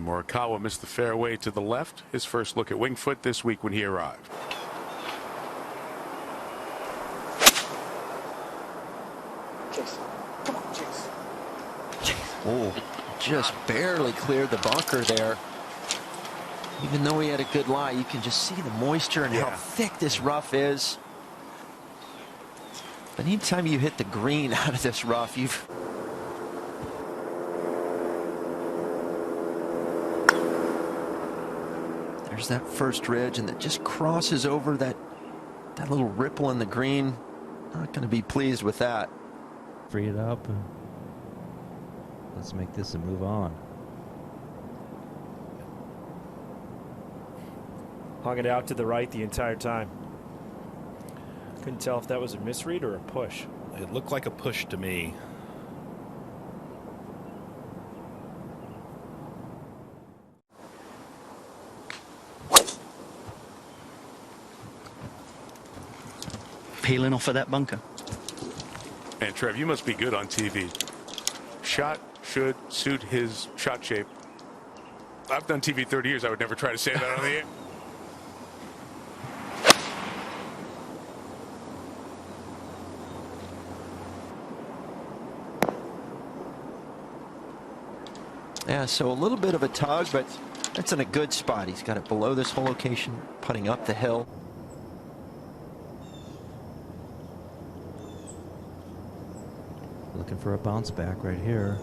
And Morikawa missed the fairway to the left. His first look at Winged Foot this week when he arrived. Chase. Come on, Chase. Chase. Oh, just barely cleared the bunker there. Even though he had a good lie, you can just see the moisture and how thick this rough is. But anytime you hit the green out of this rough, you've... There's that first ridge, and it just crosses over that little ripple in the green. Not going to be pleased with that. Free it up, and let's make this a move on. Hung it out to the right the entire time. Couldn't tell if that was a misread or a push. It looked like a push to me. Peeling off of that bunker. And Trev, you must be good on TV. Shot should suit his shot shape. I've done TV 30 years. I would never try to say that on the air. Yeah, so a little bit of a tug, but that's in a good spot. He's got it below this whole location, putting up the hill. Looking for a bounce back right here.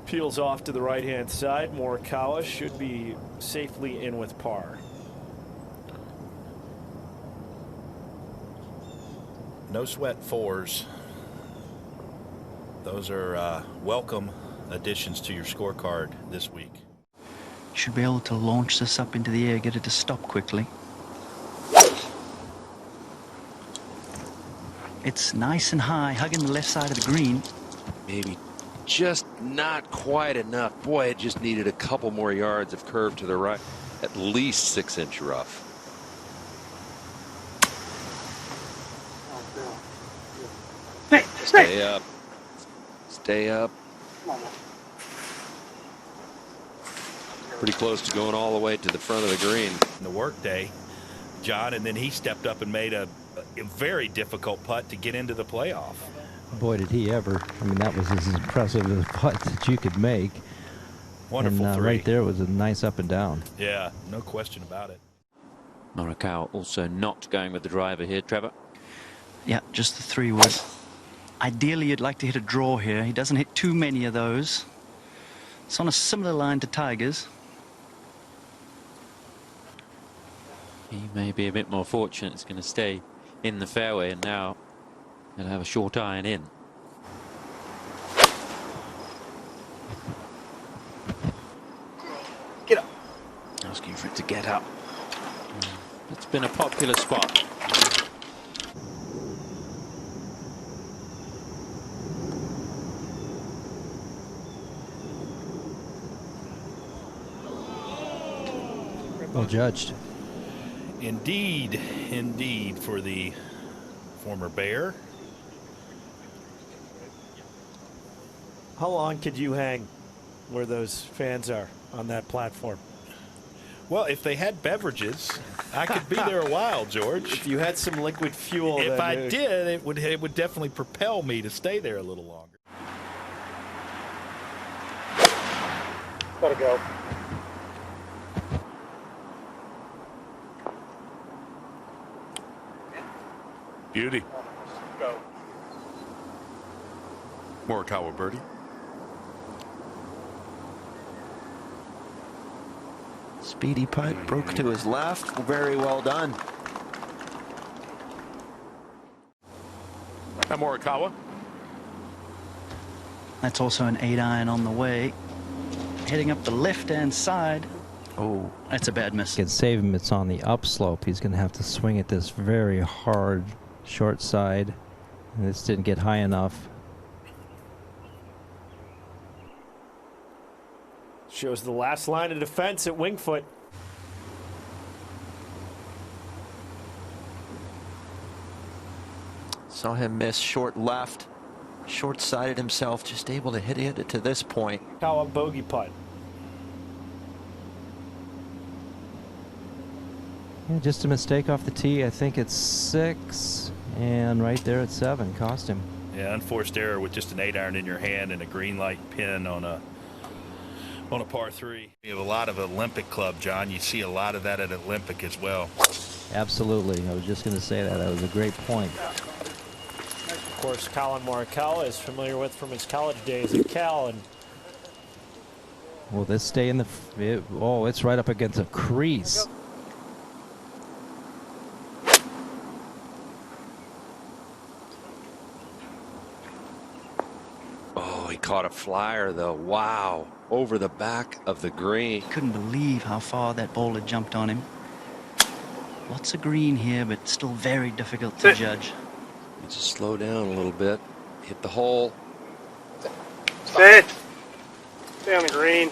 Peels off to the right-hand side. Morikawa should be safely in with par. No sweat fours. Those are welcome additions to your scorecard this week. Should be able to launch this up into the air, get it to stop quickly. It's nice and high, hugging the left side of the green. Maybe just not quite enough. Boy, it just needed a couple more yards of curve to the right. At least 6-inch rough. Stay up. Stay up. Pretty close to going all the way to the front of the green. In the work day, John, and then he stepped up and made a very difficult putt to get into the playoff. Boy, did he ever. I mean, that was as impressive as a putt that you could make. Wonderful and, three. Right there was a nice up and down. Yeah, no question about it. Morikawa also not going with the driver here, Trevor. Yeah, just the 3-wood. Ideally, you'd like to hit a draw here. He doesn't hit too many of those. It's on a similar line to Tiger's. He may be a bit more fortunate. It's going to stay in the fairway, and now he'll have a short iron in. Get up. Asking for it to get up. It's been a popular spot. Well judged. Indeed, indeed, for the former Bear. How long could you hang where those fans are on that platform? Well, if they had beverages, I could be there a while, George. If you had some liquid fuel. If I did, it would definitely propel me to stay there a little longer. Gotta go. Beauty. Go. Morikawa birdie. Speedy putt, broke to his left. Very well done. And Morikawa. That's also an 8-iron on the way. Heading up the left-hand side. Oh, that's a bad miss. Can save him. It's on the upslope. He's going to have to swing at this very hard short side. And this didn't get high enough. Shows the last line of defense at Winged Foot. Saw him miss short left. Short-sighted himself, just able to hit it to this point. Morikawa bogey putt. Yeah, just a mistake off the tee. I think it's 6, and right there at 7 cost him. Yeah, unforced error with just an 8-iron in your hand and a green light pin on a par 3. You have a lot of Olympic club, John. You see a lot of that at Olympic as well. Absolutely. I was just going to say that. That was a great point. Of course, Collin Morikawa is familiar with from his college days at Cal. And will this stay in the... oh, it's right up against a crease. Oh, he caught a flyer, though. Wow. Over the back of the green. Couldn't believe how far that ball had jumped on him. Lots of green here, but still very difficult to judge. You just slow down a little bit. Hit the hole. Sit. Stay on the green.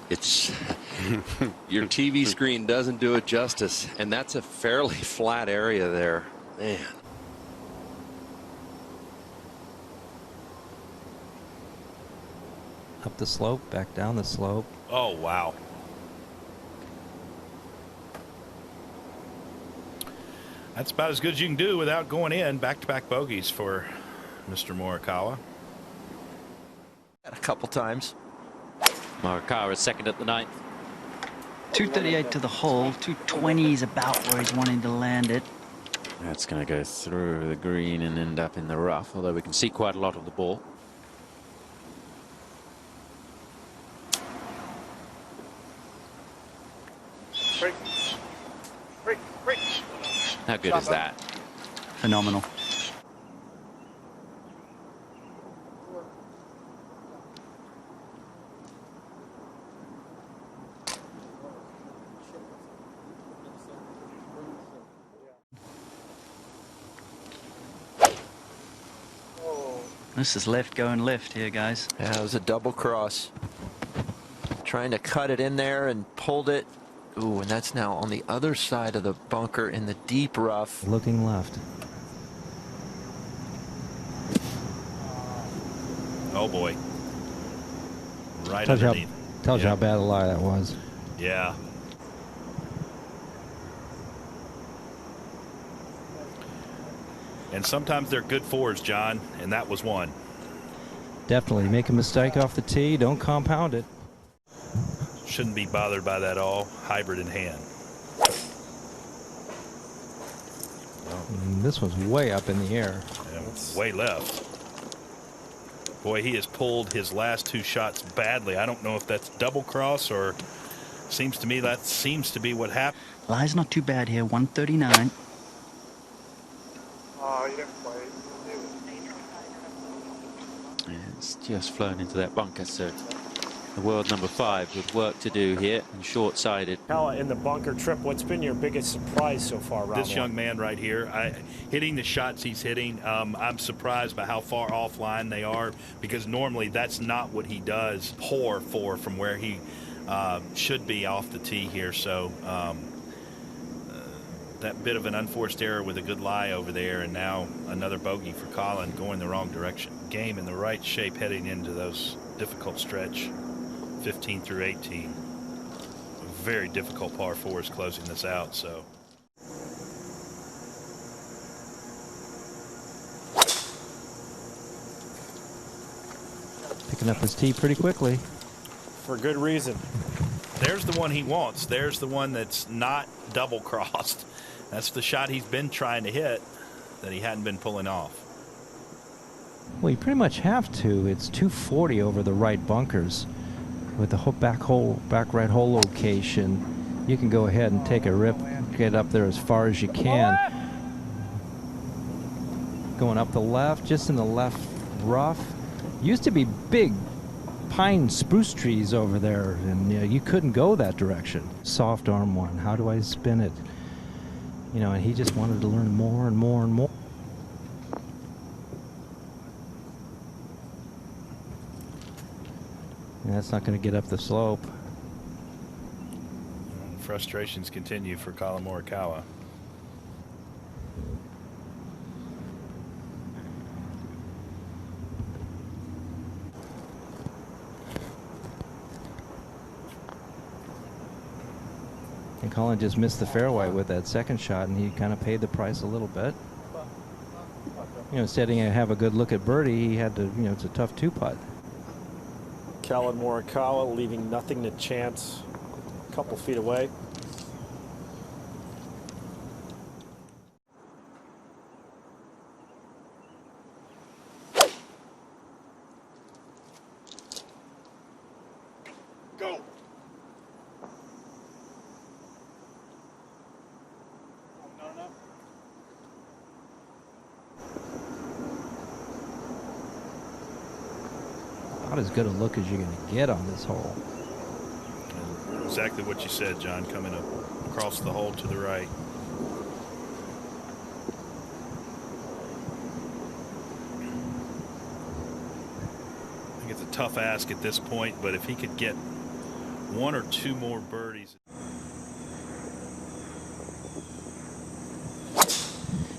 It's your TV screen doesn't do it justice, and that's a fairly flat area there. Man. Up the slope, back down the slope. Oh, wow. That's about as good as you can do without going in. Back-to-back bogeys for Mr. Morikawa. A couple times. Morikawa is second at the 9th. 238 to the hole. 220 is about where he's wanting to land it. That's going to go through the green and end up in the rough, although we can see quite a lot of the ball. Break. Break. Break. How good is that? Phenomenal. This is left going left here, guys. Yeah, it was a double cross. Trying to cut it in there and pulled it. Ooh, and that's now on the other side of the bunker in the deep rough. Looking left. Oh, boy. Right Tells underneath. You how bad a lie that was. Yeah. And sometimes they're good fours, John, and that was one. Definitely. Make a mistake off the tee, don't compound it. Shouldn't be bothered by that all. Hybrid in hand. This was way up in the air. Yeah, way left. Boy, he has pulled his last 2 shots badly. I don't know if that's double cross or seems to me that seems to be what happened. Lie's not too bad here. 139. Oh, you didn't play. Yeah, it's just flown into that bunker, so the world number 5 with work to do here and short-sided. Morikawa in the bunker. Trip, what's been your biggest surprise so far, round This young man right here, hitting the shots he's hitting, I'm surprised by how far offline they are, because normally that's not what he does. Poor from where he should be off the tee here. So that bit of an unforced error with a good lie over there, and now another bogey for Collin, going the wrong direction. Game in the right shape heading into those difficult stretch, 15 through 18. Very difficult par 4s closing this out. So Picking up his tee pretty quickly. For good reason. there's the one he wants. There's the one that's not double crossed. That's the shot he's been trying to hit that he hadn't been pulling off. Well, you pretty much have to. It's 240 over the right bunkers. With the back right hole location, you can go ahead and take a rip, get up there as far as you can. Going up the left, just in the left rough. Used to be big pine spruce trees over there, and you couldn't go that direction. Soft arm one. How do I spin it? And he just wanted to learn more and more and more. And that's not going to get up the slope. Frustrations continue for Collin Morikawa. And Collin just missed the fairway with that second shot, and he kind of paid the price a little bit. You know, instead of have a good look at birdie, he had to, you know, it's a tough 2-putt. Collin Morikawa leaving nothing to chance, a couple feet away. Go. Not enough. Not as good a look as you're going to get on this hole. Exactly what you said, John, coming up across the hole to the right. I think it's a tough ask at this point, but if he could get 1 or 2 more birdies.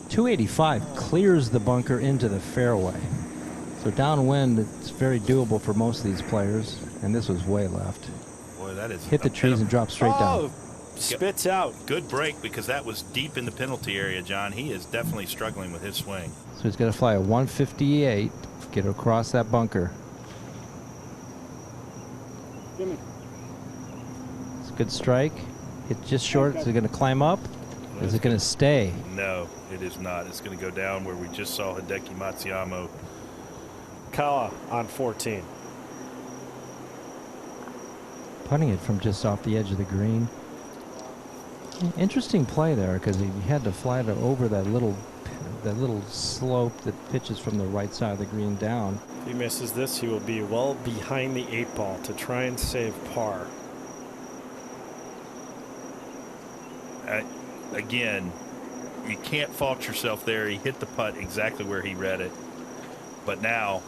.285 clears the bunker into the fairway. So downwind, it's very doable for most of these players, and this was way left. Boy, that is hit the trees and drop straight down. Spits out. Good break, because that was deep in the penalty area, John. He is definitely struggling with his swing. So he's going to fly a 158, get across that bunker. Gimme. It's a good strike. Hit just short. Is it going to climb up? Is it going to stay? No, it is not. It's going to go down where we just saw Hideki Matsuyama. Kawa on 14. Putting it from just off the edge of the green. Interesting play there, because he had to fly it over that little slope that pitches from the right side of the green down. If he misses this, he will be well behind the 8-ball to try and save par. Again, you can't fault yourself there. He hit the putt exactly where he read it. But now,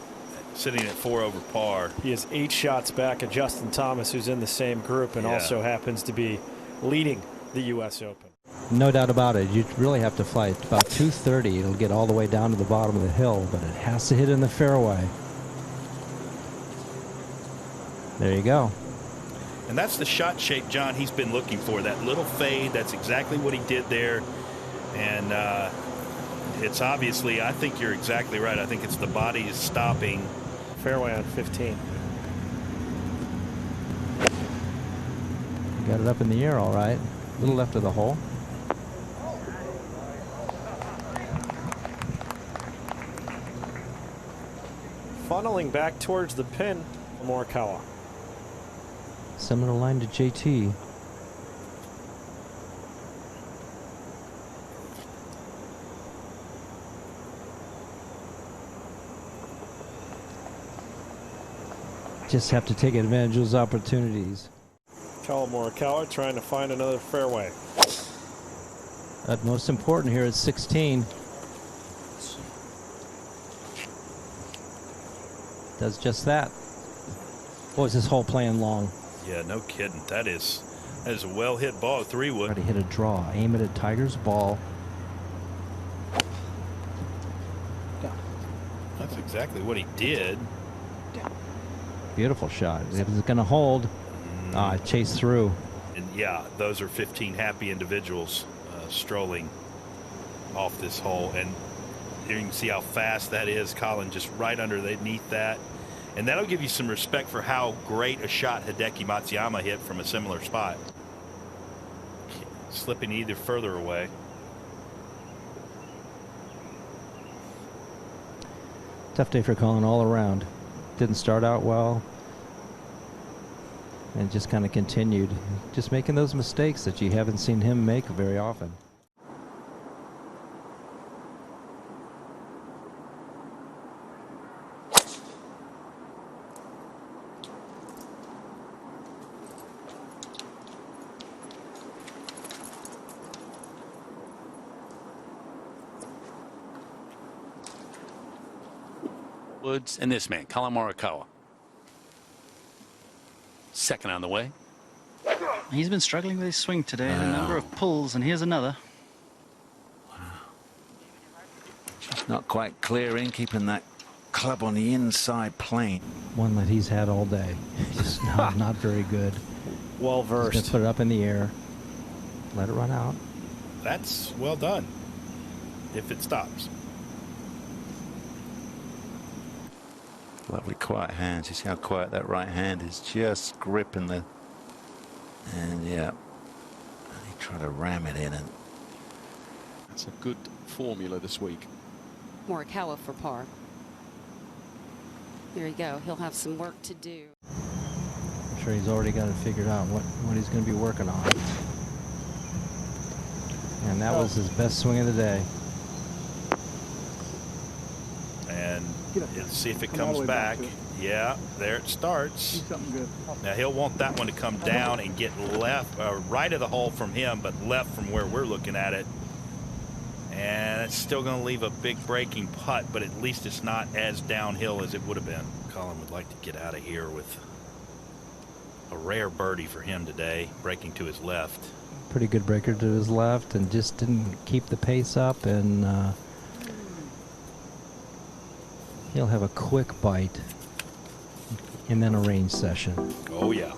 sitting at 4 over par. He is 8 shots back of Justin Thomas, who's in the same group and also happens to be leading the U.S. Open. No doubt about it. You really have to fly about 230. It'll get all the way down to the bottom of the hill, but it has to hit in the fairway. There you go. And that's the shot shape, John, he's been looking for. That little fade, that's exactly what he did there. And it's obviously, I think you're exactly right. I think it's the body is stopping. Fairway on 15. Got it up in the air all right. A little left of the hole. Funneling back towards the pin, Morikawa. Similar line to JT. Just have to take advantage of those opportunities. Collin Morikawa trying to find another fairway. But most important here is 16. Does just that. What was this hole playing long? Yeah, no kidding. That is a well hit ball, a 3-wood. Try to hit a draw. Aim it at Tiger's ball. That's exactly what he did. Beautiful shot. If it's going to hold, chase through. And yeah, those are 15 happy individuals strolling off this hole. And you can see how fast that is. Collin just right underneath that. And that'll give you some respect for how great a shot Hideki Matsuyama hit from a similar spot. Slipping either further away. Tough day for Collin all around. Didn't start out well. And just kind of continued. Just making those mistakes that you haven't seen him make very often. Woods and this man, Collin Morikawa. Second on the way. He's been struggling with his swing today. A number of pulls, and here's another. Just not quite clearing, keeping that club on the inside plane. One that he's had all day. Just not very good. Well versed. Just put it up in the air. Let it run out. That's well done. If it stops. Lovely quiet hands. You see how quiet that right hand is, just gripping the. And yeah, and he tried to ram it in, and That's a good formula this week. Morikawa for par. There you go. He'll have some work to do. I'm sure he's already got it figured out what he's going to be working on. And that was his best swing of the day. And let's see if it comes back. Yeah, there it starts. Now he'll want that one to come down and get left, right of the hole from him, but left from where we're looking at it. And it's still going to leave a big breaking putt, but at least it's not as downhill as it would have been. Collin would like to get out of here with a rare birdie for him today, breaking to his left. Pretty good breaker to his left, and just didn't keep the pace up, and he'll have a quick bite and then a range session. Oh yeah.